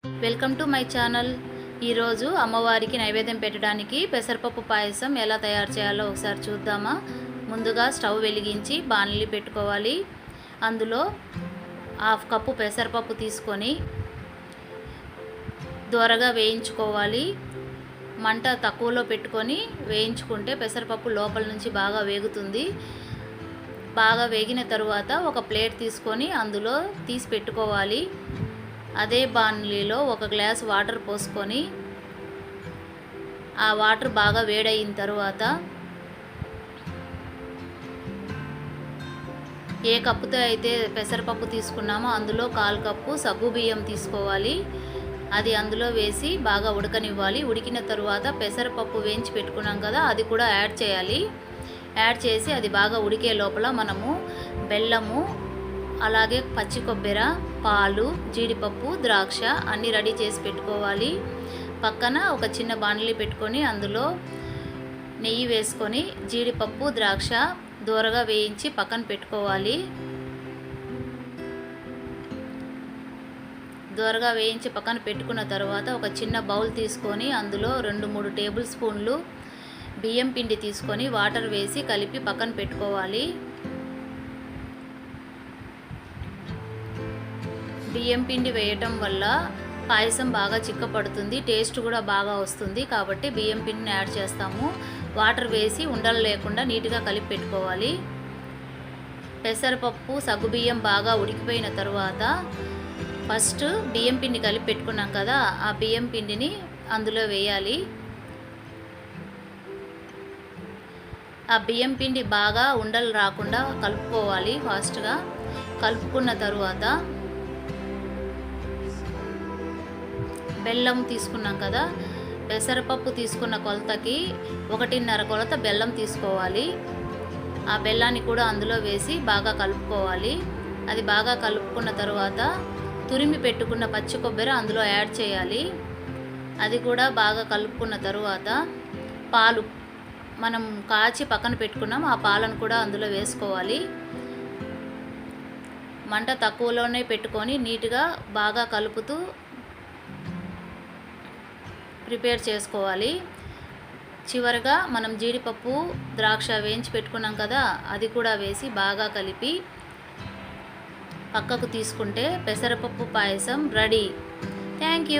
Welcome to my channel. ఈరోజు అమ్మవారికి నైవేద్యం పెట్టడానికి పెసరపప్పు పాయసం ఎలా తయారు చేయాలో ఒకసారి చూద్దామా. ముందుగా స్టవ్ వెలిగించి బాణలి పెట్టుకోవాలి. అందులో 1/2 కప్పు పెసరపప్పు తీసుకొని దోరగా వేయించుకోవాలి. మంట తక్కువలో పెట్టుకొని వేయించుకుంటే పెసరపప్పు లోపల నుంచి బాగా వేగుతుంది. బాగా వేగిన తరువాత ఒక ప్లేట్ తీసుకొని అందులో తీసి పెట్టుకోవాలి. అదే బాణలిలో 1 గ్లాస్ వాటర్ పోసుకొని ఆ వాటర్ బాగా వేడయిన తర్వాత ఏ కప్పుతో అయితే పెసరపప్పు తీసుకున్నామో అందులో 1/4 కప్పు సగ్గుబియ్యం తీసుకోవాలి. అది అందులో వేసి బాగా ఉడకనివ్వాలి. ఉడికిన తరువాత పెసరపప్పు వేయించి పెట్టుకున్నాం కదా, అది కూడా యాడ్ చేయాలి. యాడ్ చేసి అది బాగా ఉడికే లోపల మనము బెల్లము, అలాగే పచ్చి కొబ్బరి, పాలు, జీడిపప్పు, ద్రాక్ష అన్నీ రెడీ చేసి పెట్టుకోవాలి. పక్కన ఒక చిన్న బాణలి పెట్టుకొని అందులో నెయ్యి వేసుకొని జీడిపప్పు, ద్రాక్ష దోరగా వేయించి పక్కన పెట్టుకోవాలి. దోరగా వేయించి పక్కన పెట్టుకున్న తర్వాత ఒక చిన్న బౌల్ తీసుకొని అందులో 2-3 టేబుల్ స్పూన్లు బియ్యం పిండి తీసుకొని వాటర్ వేసి కలిపి పక్కన పెట్టుకోవాలి. బియ్యం పిండి వేయటం వల్ల పాయసం బాగా చిక్కపడుతుంది, టేస్ట్ కూడా బాగా వస్తుంది. కాబట్టి బియ్యం పిండిని యాడ్ చేస్తాము. వాటర్ వేసి ఉండలు లేకుండా నీట్గా కలిపి పెట్టుకోవాలి. పెసరపప్పు, సగ్గుబియ్యం బాగా ఉడికిపోయిన తర్వాత ఫస్ట్ బియ్యం పిండి కలిపి పెట్టుకున్నాం కదా, ఆ బియ్యం పిండిని అందులో వేయాలి. ఆ బియ్యం పిండి బాగా ఉండలు రాకుండా కలుపుకోవాలి. ఫాస్ట్గా కలుపుకున్న తరువాత బెల్లం తీసుకున్నాం కదా, పెసరపప్పు తీసుకున్న కొలతకి 1.5 కొలత బెల్లం తీసుకోవాలి. ఆ బెల్లాన్ని కూడా అందులో వేసి బాగా కలుపుకోవాలి. అది బాగా కలుపుకున్న తర్వాత తురిమి పెట్టుకున్న పచ్చి కొబ్బరి అందులో యాడ్ చేయాలి. అది కూడా బాగా కలుపుకున్న తరువాత పాలు మనం కాచి పక్కన పెట్టుకున్నాం, ఆ పాలను కూడా అందులో వేసుకోవాలి. మంట తక్కువలోనే పెట్టుకొని నీట్గా బాగా కలుపుతూ ప్రిపేర్ చేసుకోవాలి. చివరిగా మనం జీడిపప్పు, ద్రాక్ష వేయించి పెట్టుకున్నాం కదా, అది కూడా వేసి బాగా కలిపి పక్కకు తీసుకుంటే పెసరపప్పు పాయసం రెడీ. Thank you.